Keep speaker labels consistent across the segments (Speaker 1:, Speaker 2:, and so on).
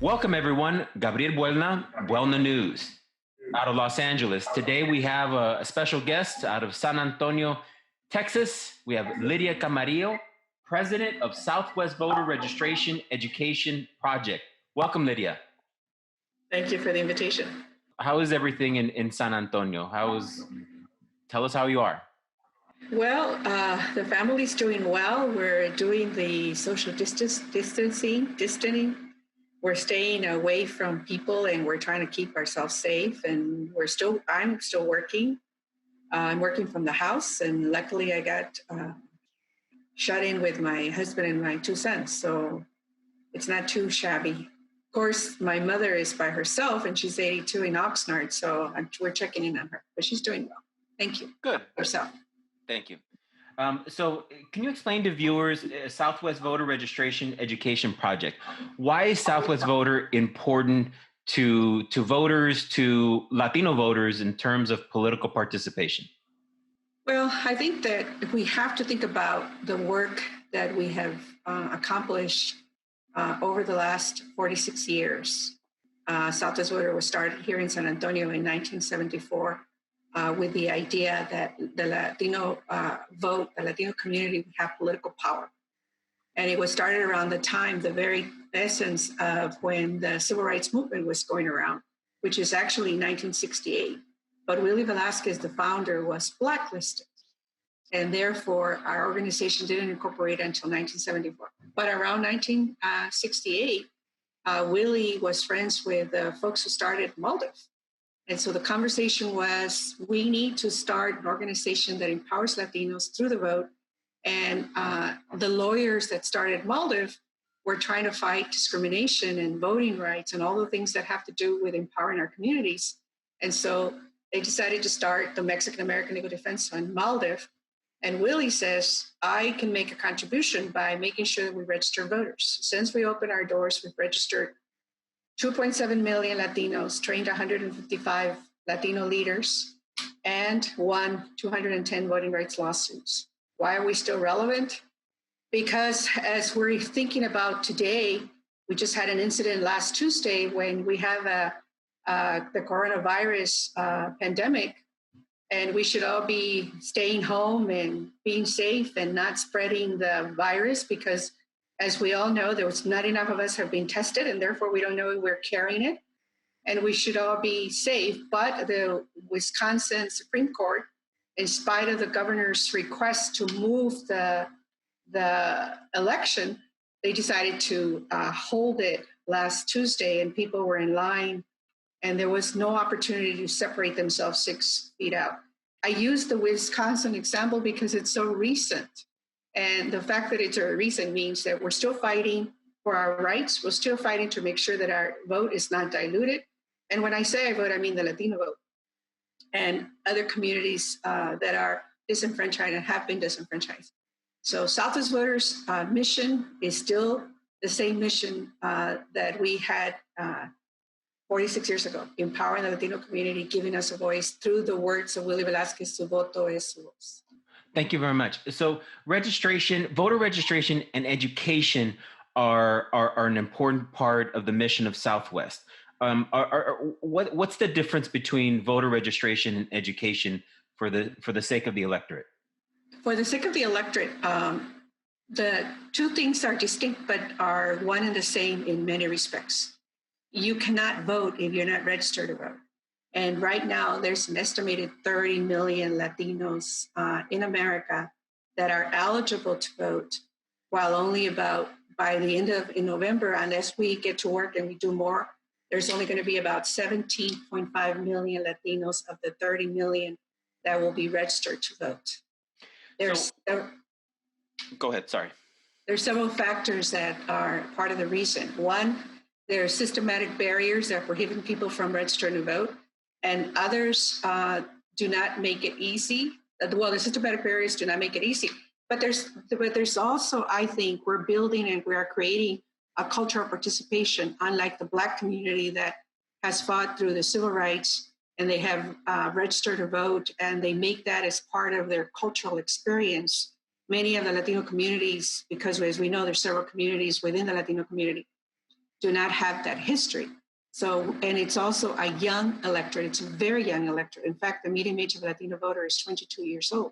Speaker 1: Welcome, everyone. Gabriel Buelna, BuelnaNews, out of Los Angeles. Today, we have a special guest out of San Antonio, Texas. We have Lydia Camarillo, president of Southwest Voter Registration Education Project. Welcome, Lydia.
Speaker 2: Thank you for the invitation.
Speaker 1: How is everything in San Antonio? Tell us how you are.
Speaker 2: Well, the family's doing well. We're doing the social distancing. We're staying away from people, and we're trying to keep ourselves safe. And I'm still working. I'm working from the house, and luckily I got shut in with my husband and my two sons, so it's not too shabby. Of course, my mother is by herself, and she's 82 in Oxnard, so we're checking in on her, but she's doing well. Thank you.
Speaker 1: Good.
Speaker 2: Herself.
Speaker 1: Thank you. So can you explain to viewers Southwest Voter Registration Education Project? Why is Southwest Voter important to voters, to Latino voters in terms of political participation?
Speaker 2: Well, I think that we have to think about the work that we have accomplished over the last 46 years. Southwest Voter was started here in San Antonio in 1974. With the idea that the Latino vote, the Latino community would have political power. And it was started around the time, the very essence of when the civil rights movement was going around, which is actually 1968. But Willie Velasquez, the founder, was blacklisted. And therefore, our organization didn't incorporate until 1974. But around 1968, Willie was friends with the folks who started Maldiv. And so the conversation was, we need to start an organization that empowers Latinos through the vote. And the lawyers that started Maldiv were trying to fight discrimination and voting rights and all the things that have to do with empowering our communities. And so they decided to start the Mexican American Legal Defense Fund, Maldiv. And Willie says, I can make a contribution by making sure that we register voters. Since we opened our doors, we've registered 2.7 million Latinos, trained 155 Latino leaders, and won 210 voting rights lawsuits. Why are we still relevant? Because as we're thinking about today, we just had an incident last Tuesday when we have the coronavirus pandemic, and we should all be staying home and being safe and not spreading the virus because, as we all know, there was not enough of us have been tested, and therefore we don't know if we're carrying it. And we should all be safe. But the Wisconsin Supreme Court, in spite of the governor's request to move the election, they decided to hold it last Tuesday, and people were in line, and there was no opportunity to separate themselves 6 feet out. I use the Wisconsin example because it's so recent. And the fact that it's a recent means that we're still fighting for our rights. We're still fighting to make sure that our vote is not diluted. And when I say I vote, I mean the Latino vote and other communities that are disenfranchised and have been disenfranchised. So Southwest Voters' mission is still the same mission that we had 46 years ago, empowering the Latino community, giving us a voice through the words of Willie Velasquez, su voto es su voz.
Speaker 1: Thank you very much. So voter registration and education are an important part of the mission of Southwest. What's the difference between voter registration and education for the sake of the electorate?
Speaker 2: For the sake of the electorate, the two things are distinct but are one and the same in many respects. You cannot vote if you're not registered to vote. And right now, there's an estimated 30 million Latinos in America that are eligible to vote, while only about by the end of November, unless we get to work and we do more, there's only going to be about 17.5 million Latinos of the 30 million that will be registered to vote.
Speaker 1: Go ahead, sorry.
Speaker 2: There's several factors that are part of the reason. One, there are systematic barriers that prohibit people from registering to vote. And others do not make it easy. Well, the systematic barriers do not make it easy. But there's also, I think, we're building and we are creating a culture of participation, unlike the Black community that has fought through the civil rights and they have registered to vote and they make that as part of their cultural experience. Many of the Latino communities, because as we know, there's several communities within the Latino community, do not have that history. So, and it's also a young electorate. It's a very young electorate. In fact, the median age of a Latino voter is 22 years old.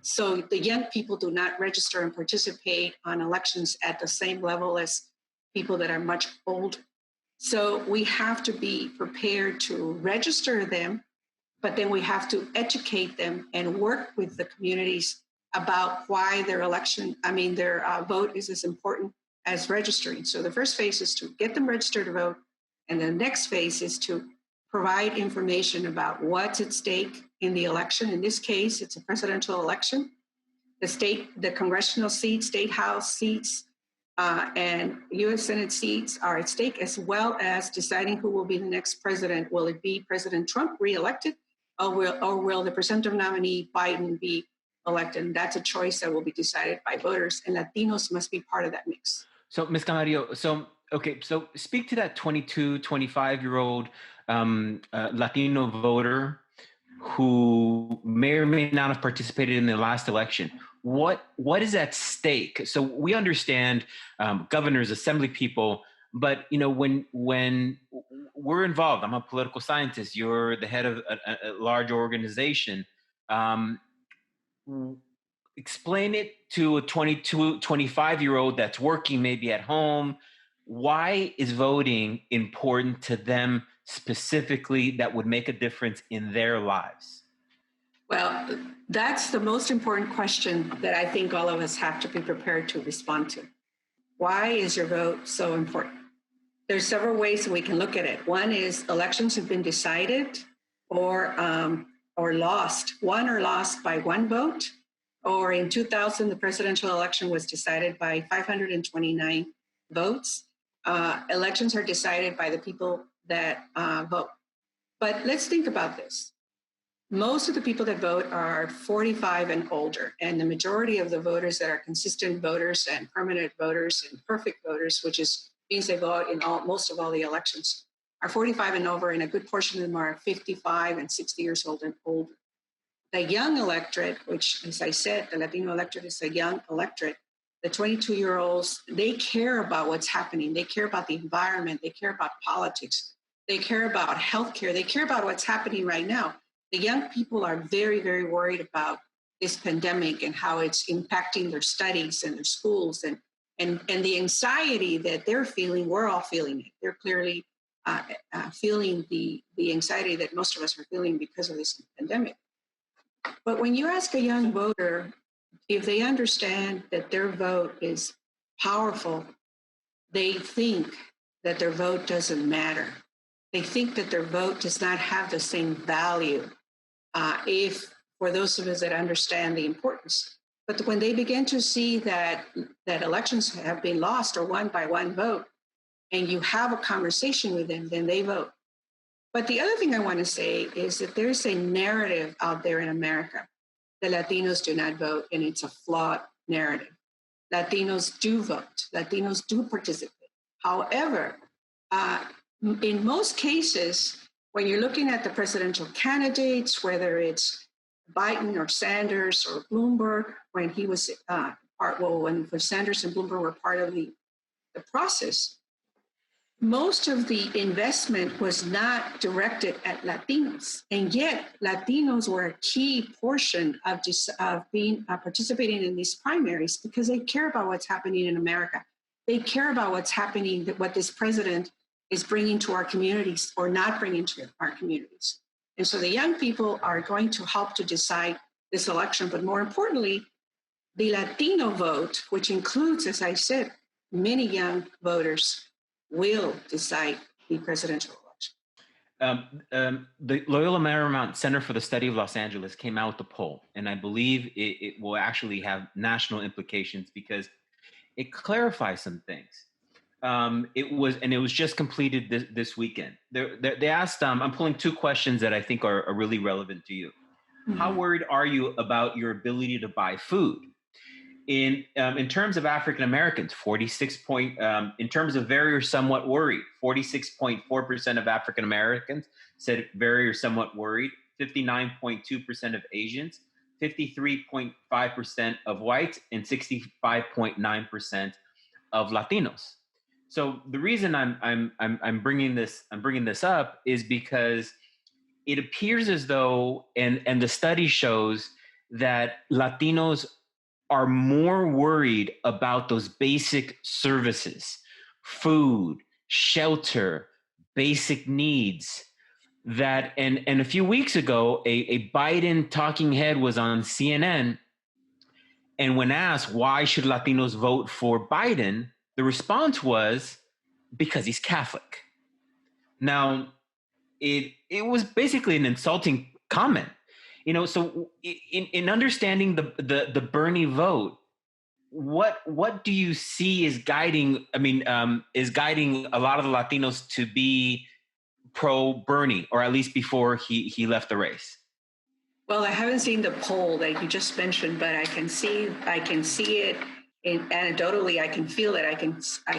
Speaker 2: So the young people do not register and participate on elections at the same level as people that are much older. So we have to be prepared to register them, but then we have to educate them and work with the communities about why their vote is as important as registering. So the first phase is to get them registered to vote. And the next phase is to provide information about what's at stake in the election. In this case, it's a presidential election. The congressional seats, state house seats, and U.S. Senate seats are at stake, as well as deciding who will be the next president. Will it be President Trump reelected, or will the presumptive nominee Biden be elected? And that's a choice that will be decided by voters, and Latinos must be part of that mix.
Speaker 1: So, Ms. Camarillo, so speak to that 22, 25-year-old Latino voter who may or may not have participated in the last election. What is at stake? So we understand governors, assembly people, but when we're involved, I'm a political scientist. You're the head of a large organization. Explain it to a 22, 25-year-old that's working maybe at home. Why is voting important to them specifically that would make a difference in their lives?
Speaker 2: Well, that's the most important question that I think all of us have to be prepared to respond to. Why is your vote so important? There's several ways that we can look at it. One is elections have been decided or lost, won or lost by one vote, or in 2000, the presidential election was decided by 529 votes. Elections are decided by the people that vote. But let's think about this. Most of the people that vote are 45 and older, and the majority of the voters that are consistent voters and permanent voters and perfect voters, which means they vote in most of all the elections, are 45 and over, and a good portion of them are 55 and 60 years old and older. The young electorate, which, as I said, the Latino electorate is a young electorate, the 22-year-olds, they care about what's happening. They care about the environment. They care about politics. They care about healthcare. They care about what's happening right now. The young people are very, very worried about this pandemic and how it's impacting their studies and their schools and the anxiety that they're feeling. We're all feeling it. They're clearly feeling the anxiety that most of us are feeling because of this pandemic. But when you ask a young voter if they understand that their vote is powerful, they think that their vote doesn't matter. They think that their vote does not have the same value if for those of us that understand the importance. But when they begin to see that elections have been lost or won by one vote, and you have a conversation with them, then they vote. But the other thing I want to say is that there's a narrative out there in America that Latinos do not vote, and it's a flawed narrative. Latinos do vote. Latinos do participate. However, in most cases, when you're looking at the presidential candidates, whether it's Biden or Sanders or Bloomberg, when he was when Sanders and Bloomberg were part of the process, most of the investment was not directed at Latinos, and yet Latinos were a key portion of participating in these primaries because they care about what's happening in America. They care about what's happening, what this president is bringing to our communities or not bringing to our communities. And so the young people are going to help to decide this election, but more importantly, the Latino vote, which includes, as I said, many young voters, will decide the presidential election.
Speaker 1: The Loyola Marymount Center for the Study of Los Angeles came out with a poll, and I believe it will actually have national implications because it clarifies some things. It was just completed this weekend. They asked, I'm pulling two questions that I think are really relevant to you. Mm-hmm. How worried are you about your ability to buy food? In terms of African Americans, in terms of very or somewhat worried, 46.4% of African Americans said very or somewhat worried, 59.2% of Asians, 53.5% of whites, and 65.9% of Latinos. So the reason I'm bringing this up is because it appears as though, and the study shows that Latinos are more worried about those basic services, food, shelter, basic needs. That and a few weeks ago, a Biden talking head was on CNN, and when asked why should Latinos vote for Biden, the response was because he's Catholic. Now, it was basically an insulting comment, So in understanding the Bernie vote, what do you see is guiding? Is guiding a lot of the Latinos to be pro Bernie, or at least before he left the race?
Speaker 2: Well, I haven't seen the poll that you just mentioned, but I can see it anecdotally. I can feel it. I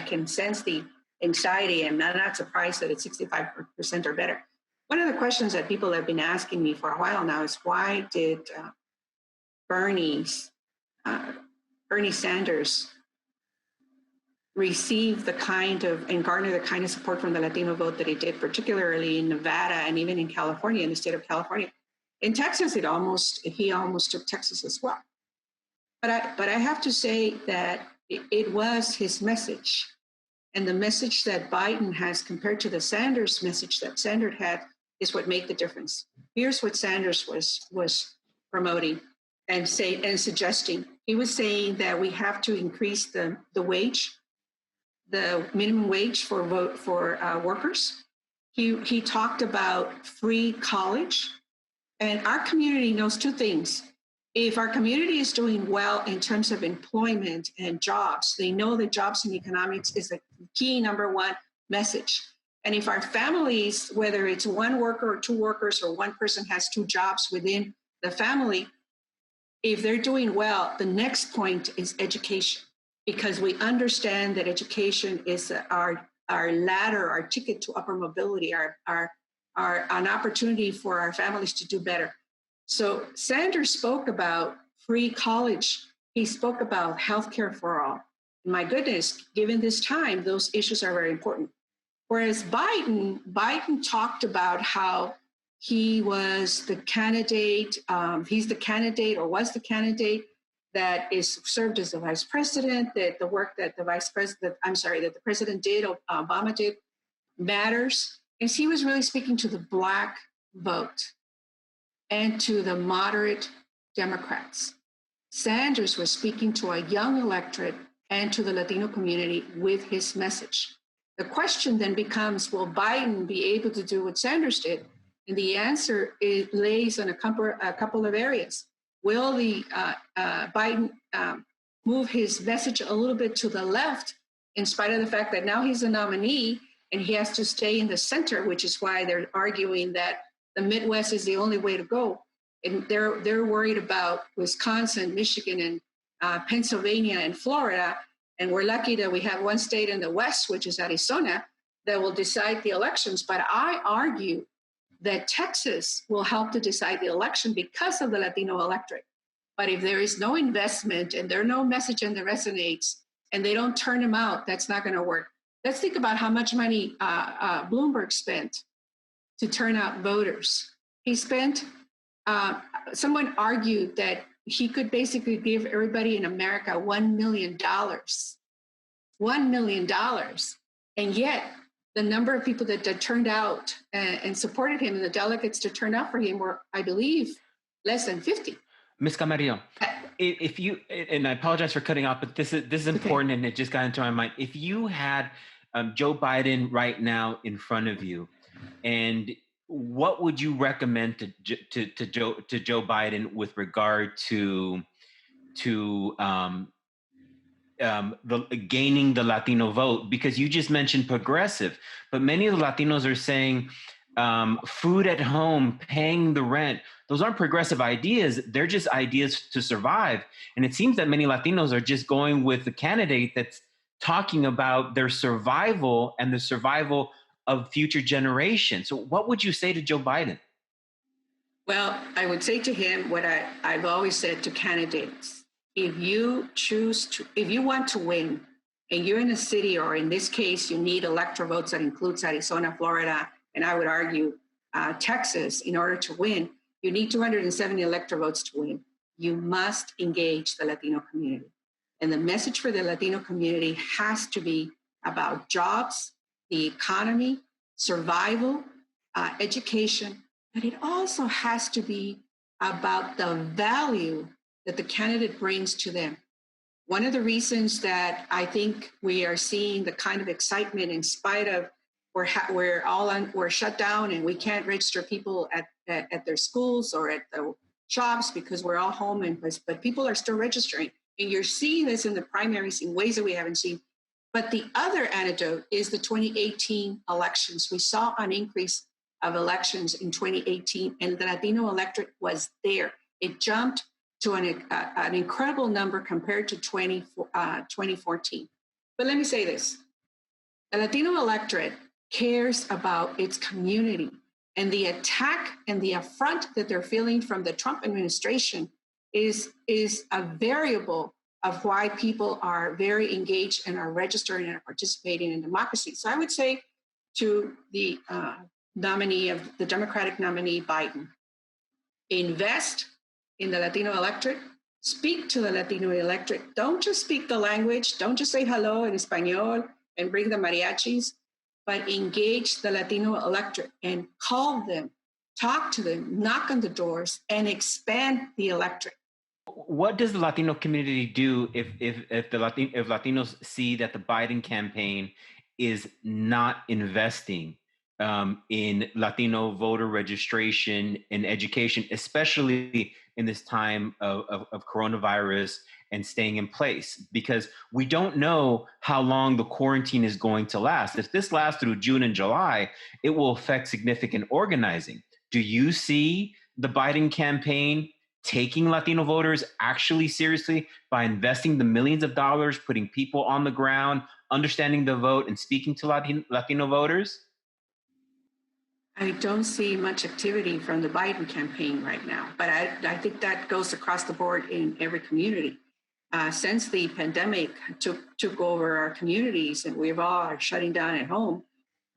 Speaker 2: can sense the anxiety, and I'm not surprised that it's 65% or better. One of the questions that people have been asking me for a while now is why did Bernie Sanders receive and garner the kind of support from the Latino vote that he did, particularly in Nevada and even in California, in the state of California. In Texas, he almost took Texas as well. But I have to say that it was his message, and the message that Biden has compared to the Sanders message that Sanders had is what made the difference. Here's what Sanders was promoting and suggesting. He was saying that we have to increase the wage, the minimum wage for workers. He talked about free college. And our community knows two things. If our community is doing well in terms of employment and jobs, they know that jobs and economics is the key number one message. And if our families, whether it's one worker or two workers or one person has two jobs within the family, if they're doing well, the next point is education, because we understand that education is our ladder, our ticket to upper mobility, are an opportunity for our families to do better. So Sanders spoke about free college. He spoke about healthcare for all. My goodness, given this time, those issues are very important. Whereas Biden talked about how he was the candidate, he's the candidate or was the candidate that is served as the vice president, that the work that the president did, Obama did, matters. And he was really speaking to the Black vote and to the moderate Democrats. Sanders was speaking to a young electorate and to the Latino community with his message. The question then becomes, will Biden be able to do what Sanders did? And the answer lays on a couple of areas. Will Biden move his message a little bit to the left, in spite of the fact that now he's a nominee and he has to stay in the center, which is why they're arguing that the Midwest is the only way to go. And they're worried about Wisconsin, Michigan, and Pennsylvania and Florida. And we're lucky that we have one state in the West, which is Arizona, that will decide the elections. But I argue that Texas will help to decide the election because of the Latino electorate. But if there is no investment and there's no message and that resonates and they don't turn them out, that's not going to work. Let's think about how much money Bloomberg spent to turn out voters. He spent, someone argued that he could basically give everybody in America $1 million. $1 million. And yet, the number of people that turned out and supported him and the delegates to turn out for him were, I believe, less than 50.
Speaker 1: Ms. Camarillo, if you, and I apologize for cutting off, but this is important, okay, and it just got into my mind. If you had Joe Biden right now in front of you, and what would you recommend to Joe Biden with regard to gaining the Latino vote? Because you just mentioned progressive, but many of the Latinos are saying food at home, paying the rent. Those aren't progressive ideas. They're just ideas to survive. And it seems that many Latinos are just going with the candidate that's talking about their survival and the survival of future generations. So what would you say to Joe Biden?
Speaker 2: Well, I would say to him what I've always said to candidates. If you want to win and you're in a city, or in this case, you need electoral votes that includes Arizona, Florida, and I would argue Texas in order to win, you need 270 electoral votes to win. You must engage the Latino community. And the message for the Latino community has to be about jobs, the economy, survival, education, but it also has to be about the value that the candidate brings to them. One of the reasons that I think we are seeing the kind of excitement in spite of we're shut down and we can't register people at their schools or at the jobs because we're all home, but people are still registering. And you're seeing this in the primaries in ways that we haven't seen. But the other anecdote is the 2018 elections. We saw an increase of elections in 2018, and the Latino electorate was there. It jumped to an incredible number compared to 2014. But let me say this. The Latino electorate cares about its community, and the attack and the affront that they're feeling from the Trump administration is a variable of why people are very engaged and are registering and are participating in democracy. So I would say to the the Democratic nominee, Biden, invest in the Latino electorate, speak to the Latino electorate. Don't just speak the language, don't just say hello in Espanol and bring the mariachis, but engage the Latino electorate and call them, talk to them, knock on the doors, and expand the electorate.
Speaker 1: What does the Latino community do if Latinos see that the Biden campaign is not investing in Latino voter registration and education, especially in this time of coronavirus and staying in place? Because we don't know how long the quarantine is going to last. If this lasts through June and July, it will affect significant organizing. Do you see the Biden campaign taking Latino voters actually seriously by investing the millions of dollars, putting people on the ground, understanding the vote, and speaking to Latino voters?
Speaker 2: I don't see much activity from the Biden campaign right now, but I think that goes across the board in every community. Since the pandemic took over our communities and we've all are shutting down at home,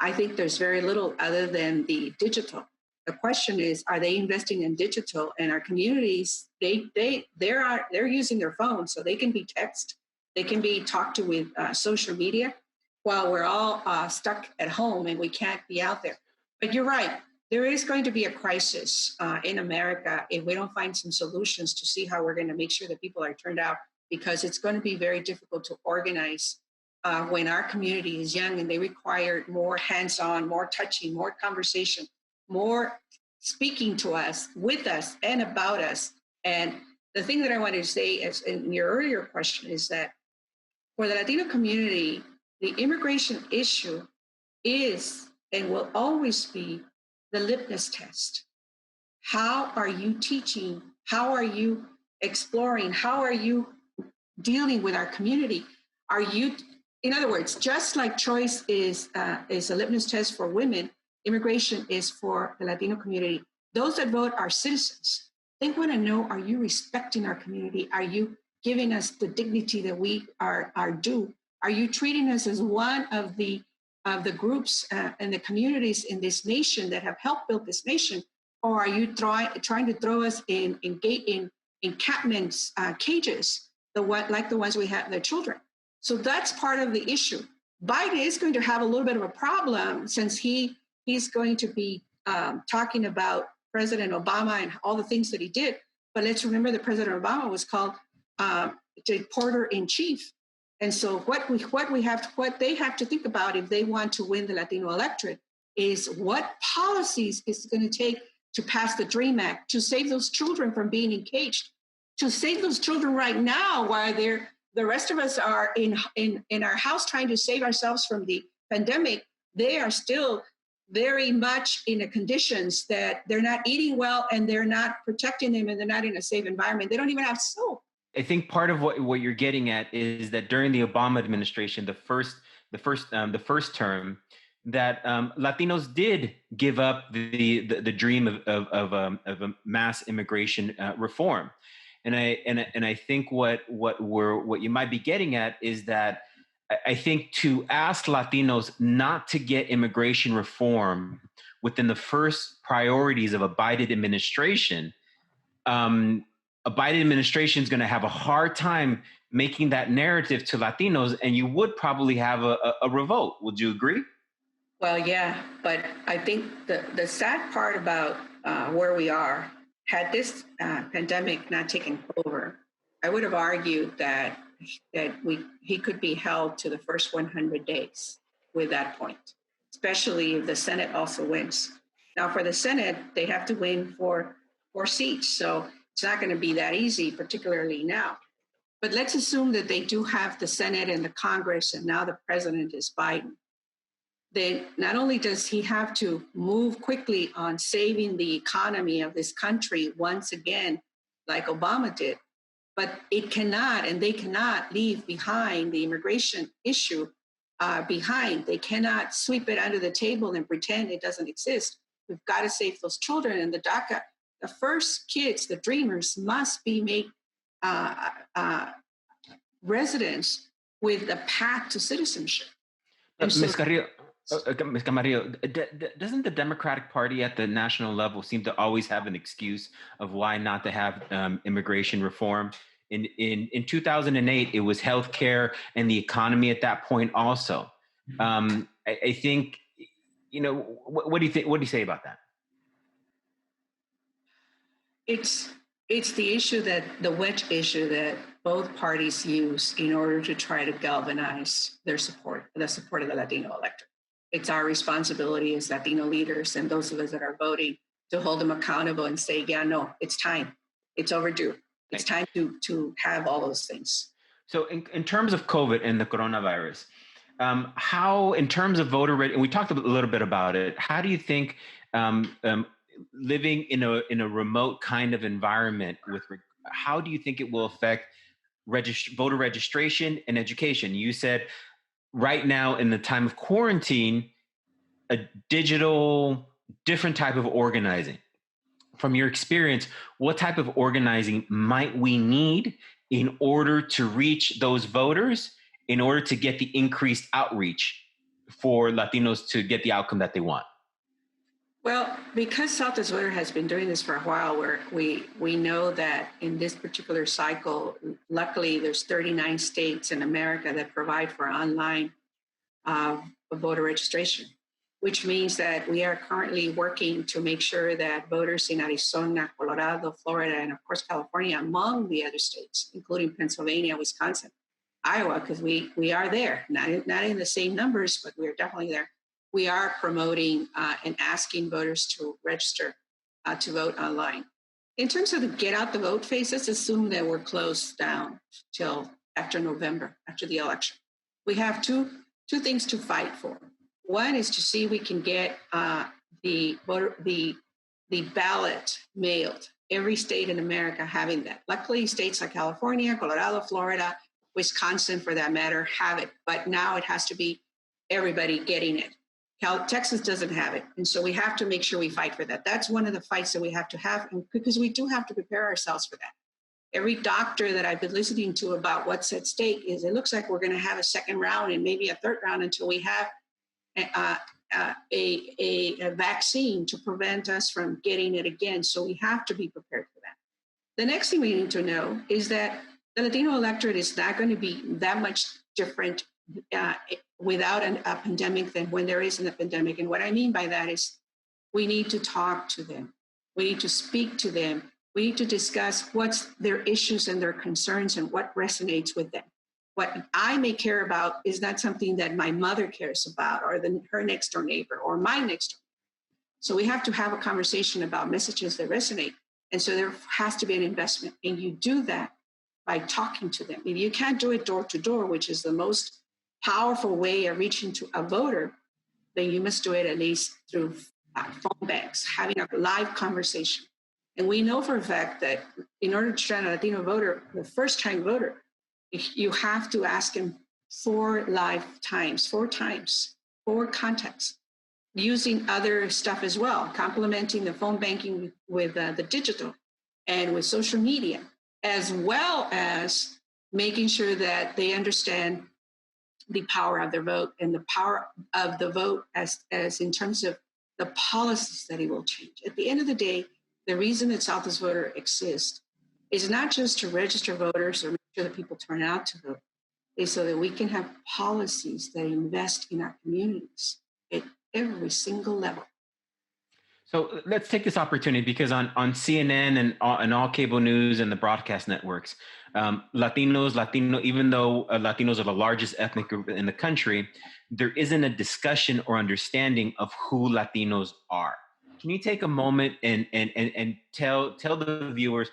Speaker 2: I think there's very little other than the digital. The question is, are they investing in digital? And our communities, they're using their phones, so they can be texted, they can be talked to with social media, while we're all stuck at home and we can't be out there. But you're right, there is going to be a crisis in America if we don't find some solutions to see how we're going to make sure that people are turned out, because it's going to be very difficult to organize when our community is young and they require more hands-on, more touching, more conversation, more speaking to us, with us, and about us. And the thing that I wanted to say is, in your earlier question, is that for the Latino community, the immigration issue is and will always be the litmus test. How are you teaching? How are you exploring? How are you dealing with our community? Are you, in other words, just like choice is a litmus test for women, immigration is for the Latino community. Those that vote are citizens. They want to know, are you respecting our community? Are you giving us the dignity that we are due? Are you treating us as one of the groups and the communities in this nation that have helped build this nation? Or are you trying to throw us in encampments, cages, like the ones we have, the children? So that's part of the issue. Biden is going to have a little bit of a problem since he's going to be talking about President Obama and all the things that he did. But let's remember that President Obama was called the Porter-in-Chief. And so what they have to think about if they want to win the Latino electorate is what policies is it going to take to pass the DREAM Act, to save those children from being encaged, to save those children right now while the rest of us are in our house trying to save ourselves from the pandemic. They are still very much in the conditions that they're not eating well and they're not protecting them and they're not in a safe environment. They don't even have soap.
Speaker 1: I think part of what you're getting at is that during the Obama administration, the first term, that Latinos did give up the dream of a mass immigration reform, and I think what you might be getting at is that I think to ask Latinos not to get immigration reform within the first priorities of a Biden administration, a Biden administration is going to have a hard time making that narrative to Latinos, and you would probably have a revolt. Would you agree?
Speaker 2: Well, yeah, but I think the sad part about where we are, had this pandemic not taken over, I would have argued that he could be held to the first 100 days with that point, especially if the Senate also wins. Now, for the Senate, they have to win for 4 seats, so it's not going to be that easy, particularly now. But let's assume that they do have the Senate and the Congress, and now the president is Biden. Then not only does he have to move quickly on saving the economy of this country once again, like Obama did, but it cannot, and they cannot leave behind the immigration issue behind. They cannot sweep it under the table and pretend it doesn't exist. We've got to save those children. And the DACA, the first kids, the dreamers, must be made residents with a path to citizenship.
Speaker 1: Ms. Carrillo, Ms. Camarillo, doesn't the Democratic Party at the national level seem to always have an excuse of why not to have immigration reform? In 2008, it was healthcare and the economy at that point also. I think, what do you think? What do you say about that?
Speaker 2: It's the issue the wedge issue that both parties use in order to try to galvanize their support, the support of the Latino electorate. It's our responsibility as Latino leaders and those of us that are voting to hold them accountable and say, yeah, no, it's time. It's overdue. It's time to have all those things.
Speaker 1: So in terms of COVID and the coronavirus, how, in terms of voter and we talked a little bit about it, how do you think living in a remote kind of environment how do you think it will affect voter registration and education? You said right now in the time of quarantine, a digital, different type of organizing. From your experience, what type of organizing might we need in order to reach those voters, in order to get the increased outreach for Latinos to get the outcome that they want?
Speaker 2: Well, because Southwest Voter has been doing this for a while, where we know that in this particular cycle, luckily there's 39 states in America that provide for online voter registration, which means that we are currently working to make sure that voters in Arizona, Colorado, Florida, and of course, California, among the other states, including Pennsylvania, Wisconsin, Iowa, because we are there, not in the same numbers, but we are definitely there. We are promoting and asking voters to register to vote online. In terms of the get out the vote phase, let's assume that we're closed down till after November, after the election. We have two things to fight for. One is to see if we can get the ballot mailed. Every state in America having that. Luckily, states like California, Colorado, Florida, Wisconsin, for that matter, have it. But now it has to be everybody getting it. Texas doesn't have it. And so we have to make sure we fight for that. That's one of the fights that we have to have, because we do have to prepare ourselves for that. Every doctor that I've been listening to about what's at stake is it looks like we're going to have a second round and maybe a third round until we have a vaccine to prevent us from getting it again. So we have to be prepared for that. The next thing we need to know is that the Latino electorate is not going to be that much different without a pandemic than when there isn't a pandemic. And what I mean by that is we need to talk to them. We need to speak to them. We need to discuss what's their issues and their concerns and what resonates with them. What I may care about is not something that my mother cares about or her next door neighbor or my next door. So we have to have a conversation about messages that resonate. And so there has to be an investment. And you do that by talking to them. If you can't do it door to door, which is the most powerful way of reaching to a voter, then you must do it at least through phone banks, having a live conversation. And we know for a fact that in order to train a Latino voter, the first-time voter, you have to ask him 4 times, 4 contacts, using other stuff as well, complementing the phone banking with the digital and with social media, as well as making sure that they understand the power of their vote and the power of the vote as in terms of the policies that it will change. At the end of the day, the reason that Southwest Voter exists is not just to register voters or make sure that people turn out to vote, is so that we can have policies that invest in our communities at every single level.
Speaker 1: So let's take this opportunity because on CNN and all cable news and the broadcast networks, Latino, even though Latinos are the largest ethnic group in the country, there isn't a discussion or understanding of who Latinos are. Can you take a moment and tell the viewers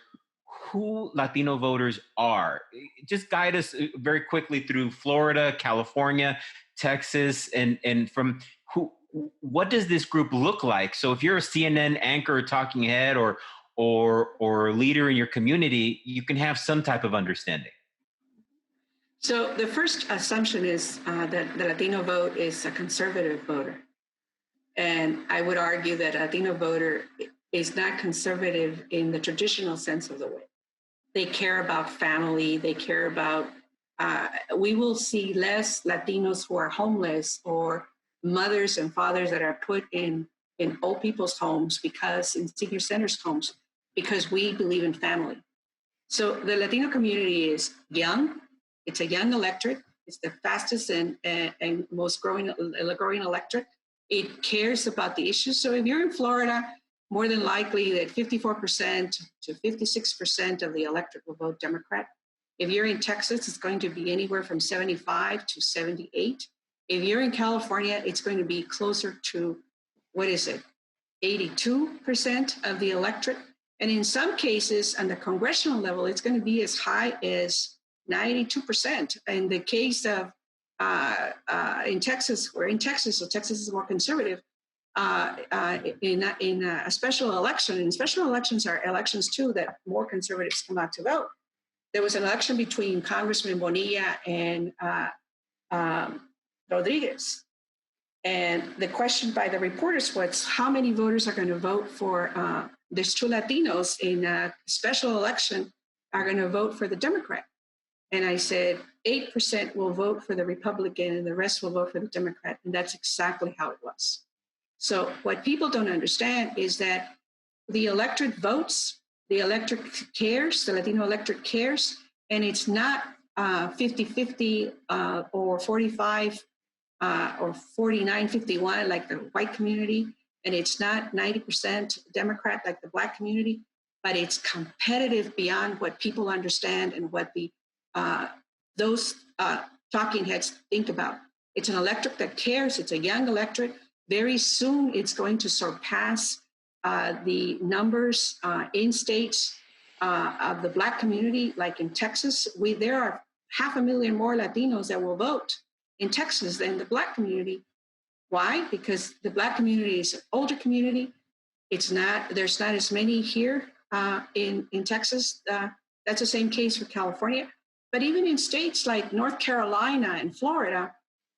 Speaker 1: who Latino voters are? Just guide us very quickly through Florida, California, Texas, and from who. What does this group look like? So if you're a CNN anchor, talking head, or leader in your community, you can have some type of understanding.
Speaker 2: So the first assumption is that the Latino vote is a conservative voter. And I would argue that a Latino voter is not conservative in the traditional sense of the word. They care about family, they care about, we will see less Latinos who are homeless or mothers and fathers that are put in old people's homes in senior centers homes, because we believe in family. So the Latino community is young. It's a young electorate. It's the fastest and most growing electorate. It cares about the issues. So if you're in Florida, more than likely that 54% to 56% of the electorate will vote Democrat. If you're in Texas, it's going to be anywhere from 75 to 78. If you're in California, it's going to be closer to, 82% of the electorate. And in some cases, on the congressional level, it's going to be as high as 92%. In the case of in Texas, so Texas is more conservative, in a special election, and special elections are elections too that more conservatives come out to vote. There was an election between Congressman Bonilla and Rodriguez. And the question by the reporters was, how many voters are going to vote for, there's two Latinos in a special election are going to vote for the Democrat. And I said, 8% will vote for the Republican and the rest will vote for the Democrat. And that's exactly how it was. So what people don't understand is that the electorate votes, the electorate cares, the Latino electorate cares, and it's not 50-50 or 45 or 49-51 like the white community, and it's not 90% Democrat like the Black community, but it's competitive beyond what people understand and what those talking heads think about. It's an electorate that cares. It's a young electorate. Very soon, it's going to surpass the numbers in states of the Black community, like in Texas. There are 500,000 more Latinos that will vote in Texas than the Black community. Why? Because the Black community is an older community. There's not as many here in Texas. That's the same case for California. But even in states like North Carolina and Florida,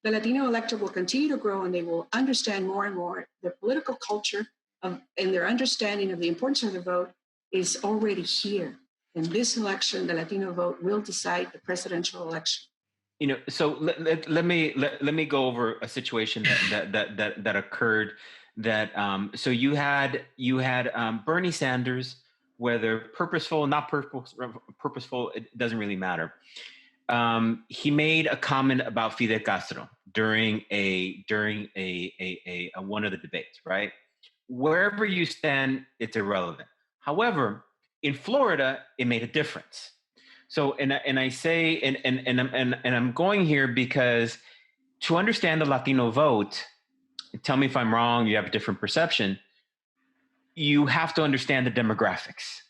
Speaker 2: the Latino electorate will continue to grow, and they will understand more and more the political culture and their understanding of the importance of the vote is already here. In this election, the Latino vote will decide the presidential election.
Speaker 1: So let me go over a situation that occurred. So you had Bernie Sanders, whether purposeful, not purposeful, it doesn't really matter. He made a comment about Fidel Castro during one of the debates, right? Wherever you stand, it's irrelevant. However, in Florida, it made a difference. So, and I say, and I'm going here because to understand the Latino vote, tell me if I'm wrong, you have a different perception, you have to understand the demographics.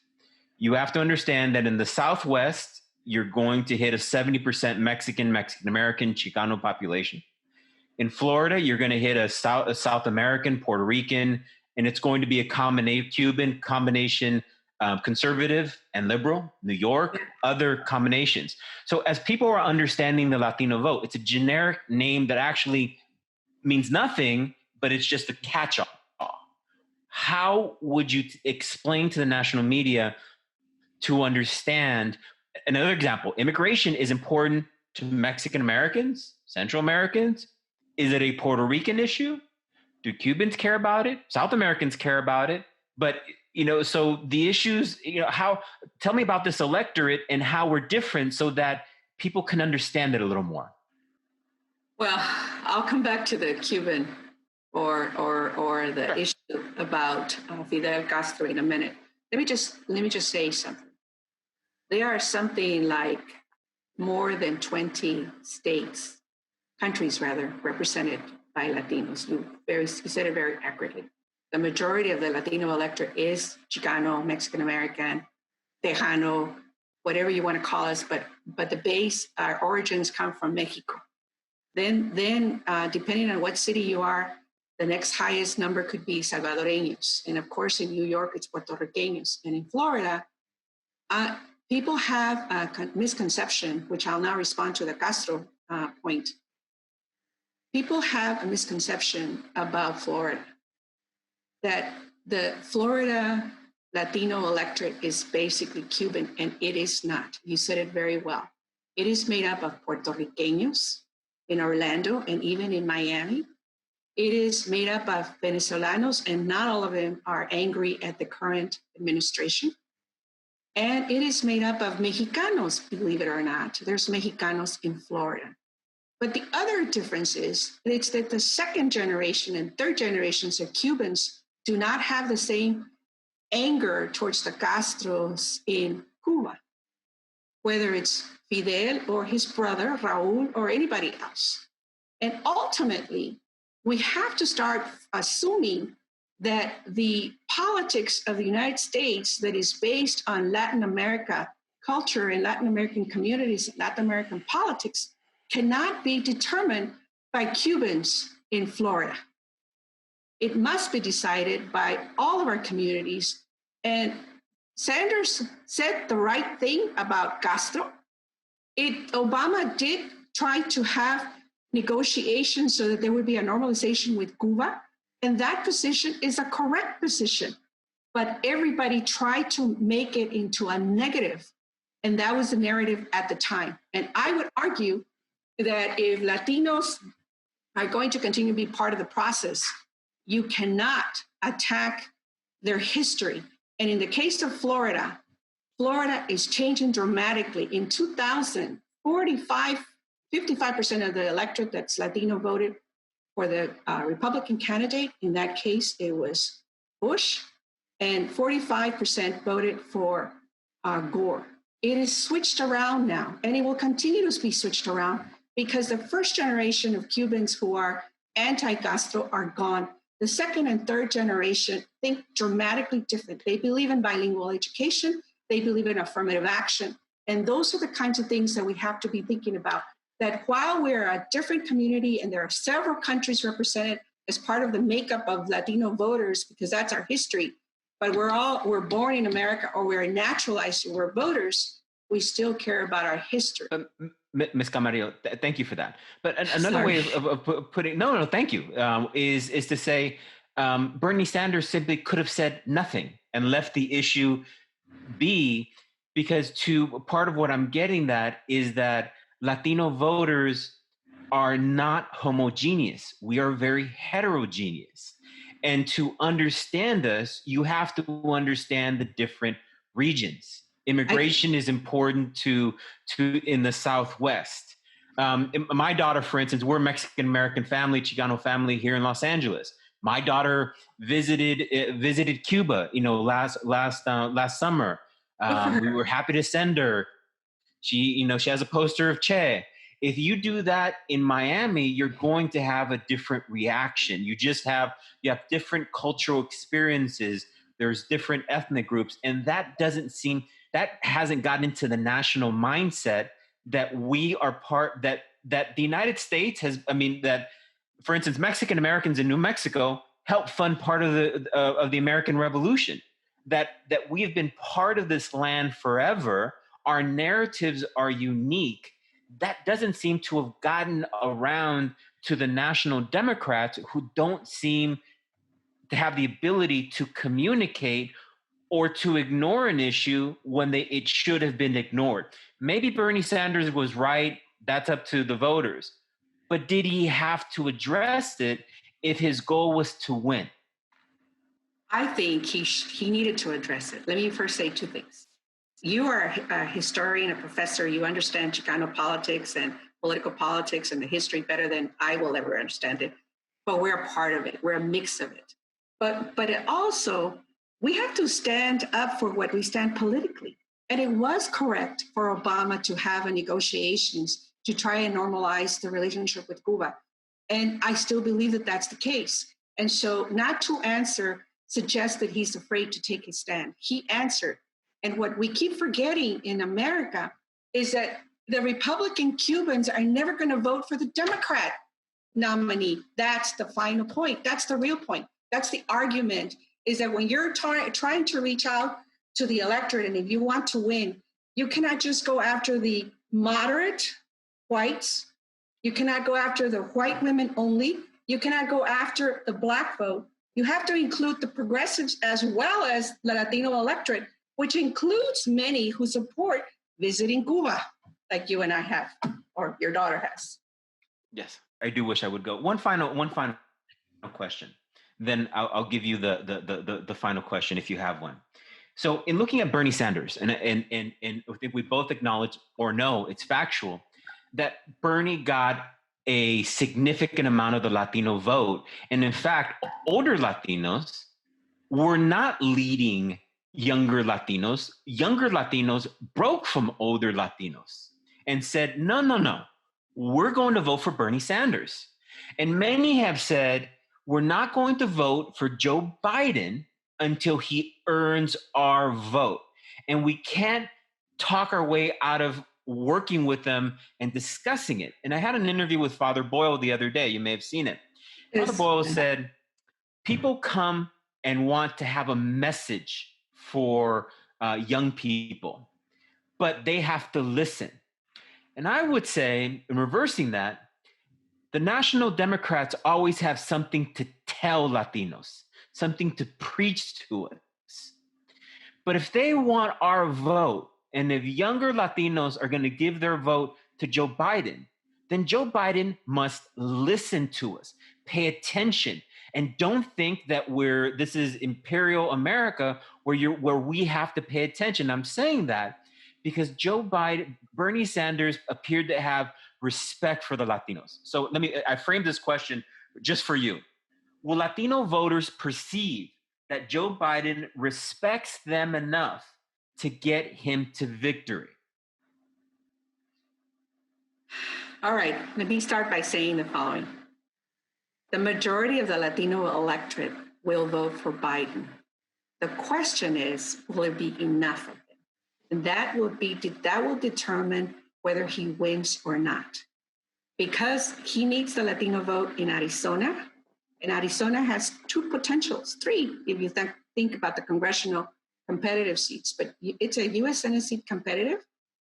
Speaker 1: You have to understand that in the Southwest, you're going to hit a 70% Mexican-American, Chicano population. In Florida, you're going to hit a South American, Puerto Rican, and it's going to be a Cuban combination, conservative and liberal, New York, other combinations. So as people are understanding the Latino vote, it's a generic name that actually means nothing, but it's just a catch-all. How would you explain to the national media to understand? Another example, immigration is important to Mexican Americans, Central Americans? Is it a Puerto Rican issue? Do Cubans care about it? South Americans care about it? But, so the issues, tell me about this electorate and how we're different so that people can understand it a little more.
Speaker 2: Well, I'll come back to the Cuban or the
Speaker 1: Sure.
Speaker 2: issue about Fidel Castro in a minute. Let me just say something. There are something like more than 20 countries represented by Latinos. You said it very accurately. The majority of the Latino electorate is Chicano, Mexican American, Tejano, whatever you want to call us, but the base, our origins come from Mexico. Then depending on what city you are, the next highest number could be Salvadoreños. And of course, in New York, it's Puerto Ricanos. And in Florida, people have a misconception, which I'll now respond to the Castro point. People have a misconception about Florida, that the Florida Latino electorate is basically Cuban, and it is not. You said it very well. It is made up of Puerto Ricanos in Orlando and even in Miami. It is made up of Venezolanos, and not all of them are angry at the current administration. And it is made up of Mexicanos, believe it or not. There's Mexicanos in Florida. But the other difference is it's that the second generation and third generations of Cubans do not have the same anger towards the Castros in Cuba, whether it's Fidel or his brother, Raul, or anybody else. And ultimately, we have to start assuming that the politics of the United States that is based on Latin America culture and Latin American communities, Latin American politics, cannot be determined by Cubans in Florida. It must be decided by all of our communities. And Sanders said the right thing about Castro. Obama did try to have negotiations so that there would be a normalization with Cuba. And that position is a correct position. But everybody tried to make it into a negative. And that was the narrative at the time. And I would argue that if Latinos are going to continue to be part of the process, you cannot attack their history. And in the case of Florida, Florida is changing dramatically. In 2000, 55% of the electorate that's Latino voted for the Republican candidate. In that case, it was Bush, and 45% voted for Gore. It is switched around now, and it will continue to be switched around because the first generation of Cubans who are anti-Castro are gone. The second and third generation think dramatically different. They believe in bilingual education. They believe in affirmative action. And those are the kinds of things that we have to be thinking about, that while we're a different community and there are several countries represented as part of the makeup of Latino voters, because that's our history, but we're born in America or we're naturalized, we're voters, we still care about our history.
Speaker 1: Ms. Camarillo, thank you for that. But another way of putting, no, thank you, is to say Bernie Sanders simply could have said nothing and left the issue be, because part of what I'm getting at is that Latino voters are not homogeneous. We are very heterogeneous. And to understand us, you have to understand the different regions. Immigration is important to in the Southwest. My daughter, for instance, we're a Mexican American family, Chicano family here in Los Angeles. My daughter visited Cuba, last summer. We were happy to send her. She has a poster of Che. If you do that in Miami, you're going to have a different reaction. You have different cultural experiences. There's different ethnic groups, and that hasn't gotten into the national mindset that we are that the United States has. That, for instance, Mexican Americans in New Mexico helped fund part of the American Revolution. That we have been part of this land forever. Our narratives are unique. That doesn't seem to have gotten around to the national Democrats, who don't seem to have the ability to communicate or to ignore an issue when it should have been ignored. Maybe Bernie Sanders was right That's up to the voters. But did he have to address it if his goal was to win?
Speaker 2: I think he needed to address it. Let me first say two things. You are a historian, a professor. You understand Chicano politics and political politics and the history better than I will ever understand it. But we're a part of it. We're a mix of it. But it also, we have to stand up for what we stand politically. And it was correct for Obama to have negotiations to try and normalize the relationship with Cuba. And I still believe that that's the case. And so not to answer suggests that he's afraid to take his stand. He answered. And what we keep forgetting in America is that the Republican Cubans are never going to vote for the Democrat nominee. That's the final point. That's the real point. That's the argument, is that when you're trying to reach out to the electorate, and if you want to win, you cannot just go after the moderate whites. You cannot go after the white women only. You cannot go after the Black vote. You have to include the progressives as well as the Latino electorate, which includes many who support visiting Cuba, like you and I have, or your daughter has.
Speaker 1: Yes, I do wish I would go. One final question. Then I'll give you the final question if you have one. So in looking at Bernie Sanders, and I think we both acknowledge or know it's factual that Bernie got a significant amount of the Latino vote. And in fact, older Latinos were not leading younger Latinos. Younger Latinos broke from older Latinos and said, no, we're going to vote for Bernie Sanders. And many have said, we're not going to vote for Joe Biden until he earns our vote. And we can't talk our way out of working with them and discussing it. And I had an interview with Father Boyle the other day. You may have seen it. Yes. Father Boyle said, people come and want to have a message for young people, but they have to listen. And I would say, in reversing that, the National Democrats always have something to tell Latinos, something to preach to us. But if they want our vote, and if younger Latinos are going to give their vote to Joe Biden, then Joe Biden must listen to us, pay attention, and don't think that this is imperial America where we have to pay attention. I'm saying that because Bernie Sanders appeared to have respect for the Latinos. So I framed this question just for you. Will Latino voters perceive that Joe Biden respects them enough to get him to victory?
Speaker 2: All right, let me start by saying the following. The majority of the Latino electorate will vote for Biden. The question is, will it be enough of them? And that will determine whether he wins or not. Because he needs the Latino vote in Arizona, and Arizona has two potentials, three, if you think about the congressional competitive seats, but it's a U.S. Senate seat competitive.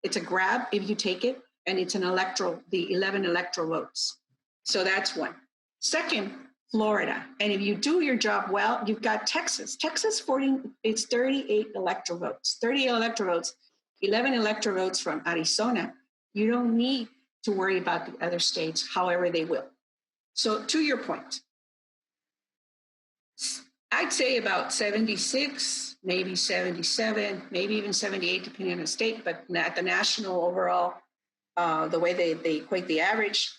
Speaker 2: It's a grab if you take it, and it's the 11 electoral votes. So that's one. Second, Florida. And if you do your job well, you've got Texas. Texas 38 electoral votes, 38 electoral votes, 11 electoral votes from Arizona. You don't need to worry about the other states, however they will. So to your point, I'd say about 76, maybe 77, maybe even 78, depending on the state, but at the national overall, the way they equate the average,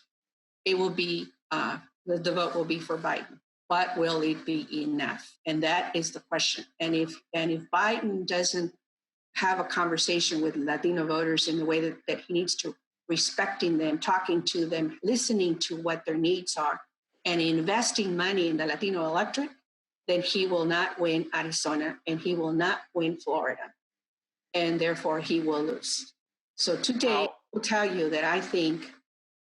Speaker 2: it will be, the vote will be for Biden. But will it be enough? And that is the question. And if Biden doesn't have a conversation with Latino voters in the way that he needs to, respecting them, talking to them, listening to what their needs are, and investing money in the Latino electorate, then he will not win Arizona and he will not win Florida. And therefore he will lose. So today I will tell you that I think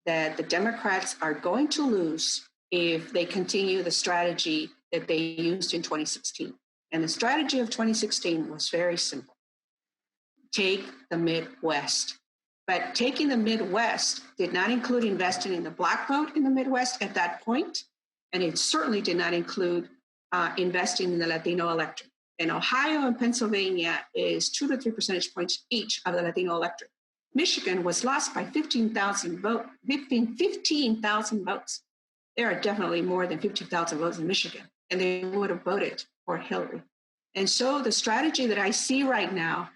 Speaker 2: that the Democrats are going to lose if they continue the strategy that they used in 2016. And the strategy of 2016 was very simple. Take the Midwest. But taking the Midwest did not include investing in the Black vote in the Midwest at that point. And it certainly did not include investing in the Latino electorate. In Ohio and Pennsylvania is 2 to 3 percentage points each of the Latino electorate. Michigan was lost by 15,000 votes. There are definitely more than 15,000 votes in Michigan, and they would have voted for Hillary. And so the strategy that I see right now,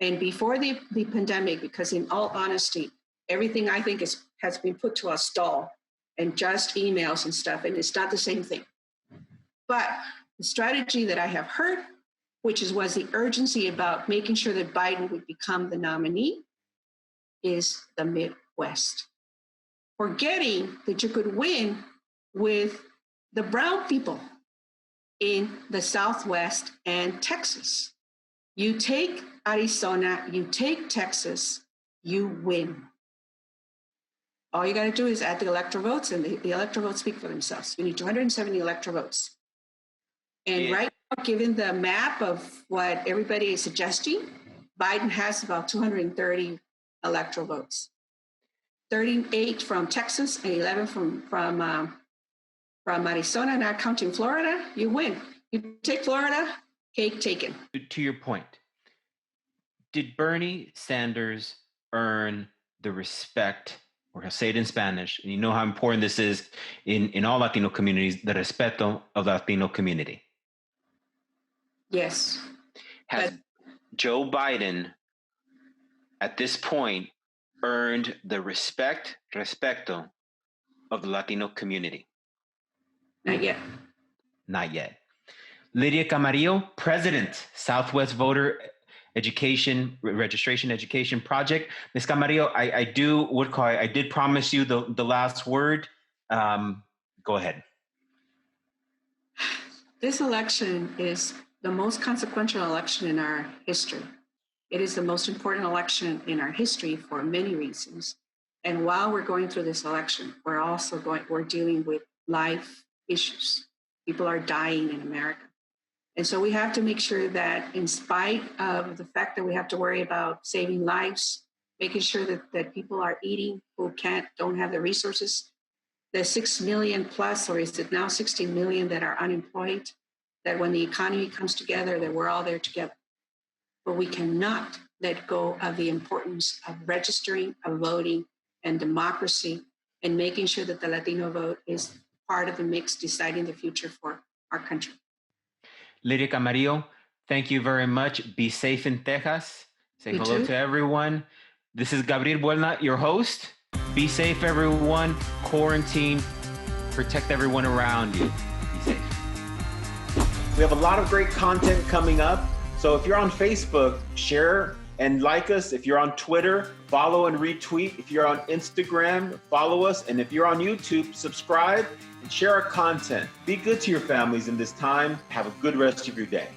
Speaker 2: and before the pandemic, because in all honesty, everything I think has been put to a stall and just emails and stuff, and it's not the same thing. But the strategy that I have heard, which was the urgency about making sure that Biden would become the nominee, is the Midwest. Forgetting that you could win with the brown people in the Southwest and Texas. You take Arizona, you take Texas, you win. All you got to do is add the electoral votes, and the electoral votes speak for themselves. You need 270 electoral votes. And right now, given the map of what everybody is suggesting, Biden has about 230 electoral votes. 38 from Texas and 11 from Arizona, not counting Florida. You win. You take Florida, cake taken.
Speaker 1: To your point, did Bernie Sanders earn the respect, or I'll say it in Spanish, and you know how important this is in all Latino communities, the respeto of the Latino community?
Speaker 2: Yes.
Speaker 1: Has Joe Biden, at this point, earned the respeto of the Latino community?
Speaker 2: Not yet.
Speaker 1: Not yet. Lydia Camarillo, President, Southwest Voter Registration Education Project. Ms. Camarillo, I did promise you the last word. Go ahead.
Speaker 2: This election is the most consequential election in our history. It is the most important election in our history for many reasons. And while we're going through this election, we're dealing with life issues. People are dying in America. And so we have to make sure that, in spite of the fact that we have to worry about saving lives, making sure that people are eating who don't have the resources, the 6 million plus, or is it now 16 million that are unemployed, that when the economy comes together, that we're all there together. But we cannot let go of the importance of registering, of voting, and democracy, and making sure that the Latino vote is part of the mix deciding the future for our country.
Speaker 1: Lydia Camarillo, thank you very much. Be safe in Texas. Say
Speaker 2: You
Speaker 1: hello
Speaker 2: too.
Speaker 1: to everyone. This is Gabriel Buelna, your host. Be safe, everyone. Quarantine. Protect everyone around you. Be safe. We have a lot of great content coming up. So if you're on Facebook, share and like us. If you're on Twitter, follow and retweet. If you're on Instagram, follow us. And if you're on YouTube, subscribe and share our content. Be good to your families in this time. Have a good rest of your day.